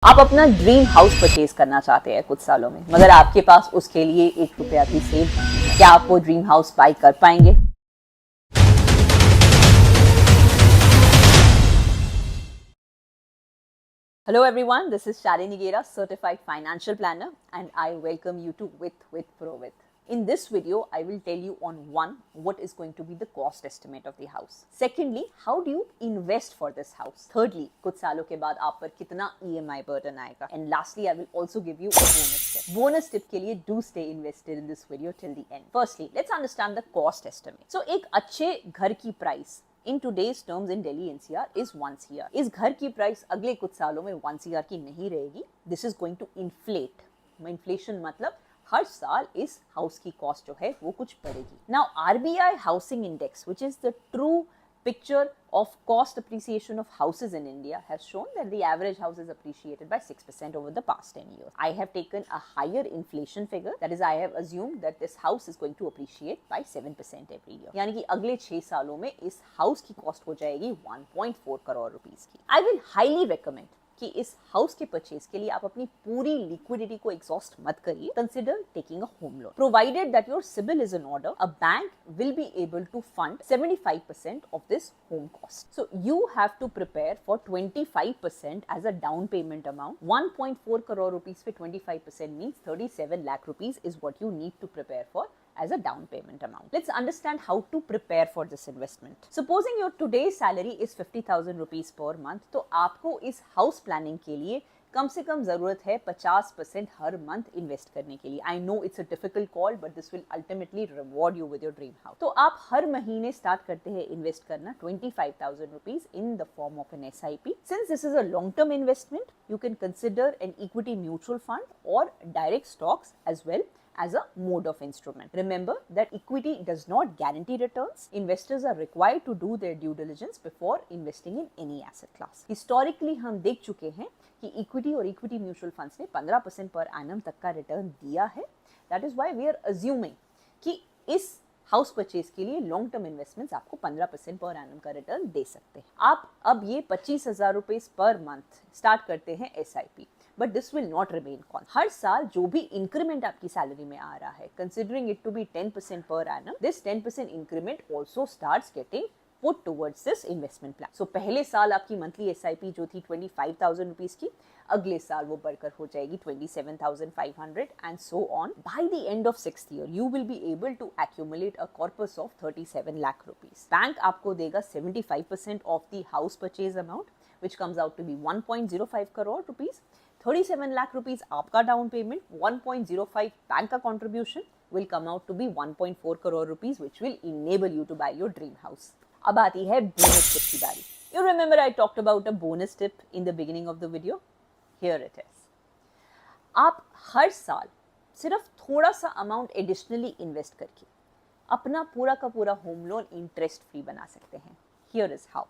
आप अपना dream house purchase करना चाहते हैं कुछ सालों में, मगर आपके पास उसके लिए 1 रुपया भी सेव नहीं है। क्या आप वो ड्रीम हाउस बाय कर पाएंगे? Hello everyone, this is Shalini Gera, certified financial planner, and I welcome you to with Provit. In this video, I will tell you on one, what is going to be the cost estimate of the house. Secondly, how do you invest for this house? Thirdly, कुछ सालों के बाद आप पर कितना EMI burden आएगा? And lastly, I will also give you a bonus tip. Bonus tip के लिए do stay invested in this video till the end. Firstly, let's understand the cost estimate. So एक अच्छे घर की price in today's terms in Delhi NCR is 1 CR। इस घर की price अगले कुछ सालों में 1 CR की नहीं रहेगी। This is going to inflate. Inflation मतलब हर साल इस हाउस की कॉस्ट जो है वो कुछ बढ़ेगी। Now RBI housing index, which is the true picture of cost appreciation of houses in India, has shown that the average house is appreciated by 6% over the past 10 years. I have taken a higher inflation figure, that is I have assumed that this house is going to appreciate by 7% every year. यानी कि अगले 6 सालों में इस house की cost हो जाएगी 1.4 crore rupees की। I will highly recommend कि इस हाउस के परचेज के लिए आप अपनी पूरी लिक्विडिटी को एग्जॉस्ट मत करिए। Consider taking a home loan. Provided that your CIBIL is in order, a bank will be able to fund 75% of this home cost. So you have to prepare for 25% as a down payment amount. 1.4 crore rupees पे 25% means 37 lakh rupees is what you need to prepare for as a down payment amount. Let's understand how to prepare for this investment. Supposing your today's salary is 50,000 rupees per month, तो आपको इस house planning के लिए कम से कम जरूरत है 50% हर month invest करने के लिए। I know it's a difficult call, but this will ultimately reward you with your dream house. तो आप हर महीने स्टार्ट करते हैं इन्वेस्ट करना 25,000 rupees in the form of an SIP। Since this is a long term investment, you can consider an equity mutual fund और direct stocks as well as a mode of instrument. Remember that equity does not guarantee returns. Investors are required to do their due diligence before investing in any asset class. Historically हम देख चुके हैं कि equity और equity mutual funds ने 15% per annum तक का return दिया है। That is why we are assuming कि इस हाउस परचेज के लिए लॉन्ग टर्म इन्वेस्टमेंट्स आपको 15% पर एनम का रिटर्न दे सकते हैं। आप अब ये 25,000 रुपीज पर मंथ स्टार्ट करते हैं SIP, but this will not remain con. हर साल जो भी इंक्रीमेंट आपकी सैलरी में आ रहा है, considering it to be 10% per annum, this 10% increment also starts getting put towards this investment plan. So पहले साल आपकी मंथली SIP जो थी 25,000 रुपीस की, अगले साल वो बढ़कर हो जाएगी 27,500 and so on. By the end of 6th year, you will be able to accumulate a corpus of 37 lakh rupees. Bank आपको देगा 75% of the house purchase amount, which comes out to be 1.05 crore rupees. 37 lakh rupees आपका down payment, 1.05 bank का contribution will come out to be 1.4 crore rupees, which will enable you to buy your dream house. अब आती है bonus tip की बारी। You remember I talked about a bonus tip in the beginning of the video? Here it is. आप हर साल सिर्फ थोड़ा सा अमाउंट एडिशनली इन्वेस्ट करके अपना पूरा का पूरा होम लोन इंटरेस्ट फ्री बना सकते हैं। Here is how.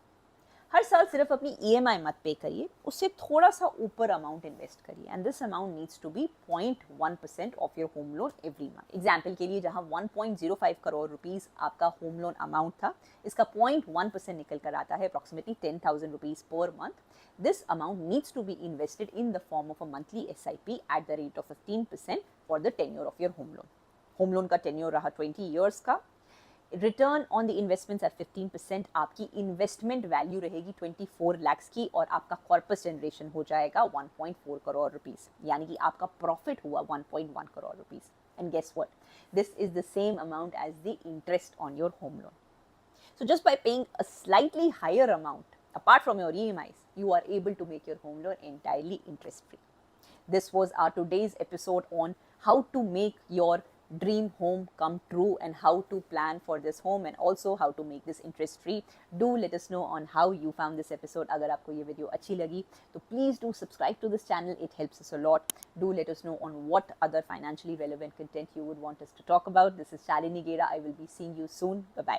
हर साल सिर्फ अपनी EMI मत पे करिए, उससे थोड़ा सा ऊपर अमाउंट इन्वेस्ट करिए, and this amount needs to be 0.1% of your home loan every month. Example के लिए जहां 1.05 करोड़ रुपीस आपका होम लोन अमाउंट था, इसका 0.1% निकल कर आता है approximately 10,000 rupees per month. This amount needs to be invested in the form of a monthly SIP at the rate of 15% for the tenure of your home loan. Home loan का tenure रहा 20 years का। Return on the investments at 15%, आपकी investment value रहेगी 24 लाख की और आपका corpus generation हो जाएगा 1.4 करोड़ रुपीस, यानी कि आपका प्रॉफिट हुआ 1.1 crore rupees. And guess what, this is the same amount as the interest on your home loan. So just by paying a slightly higher amount apart from your EMIs, you are able to make your home loan entirely interest free. This was our today's episode on how to make your dream home come true and how to plan for this home and also how to make this interest free. Do let us know on how you found this episode. अगर आपको ये video अच्छी लगी तो please do subscribe to this channel. It helps us a lot. Do let us know on what other financially relevant content you would want us to talk about. This is Shalini Gera. I will be seeing you soon. Bye bye.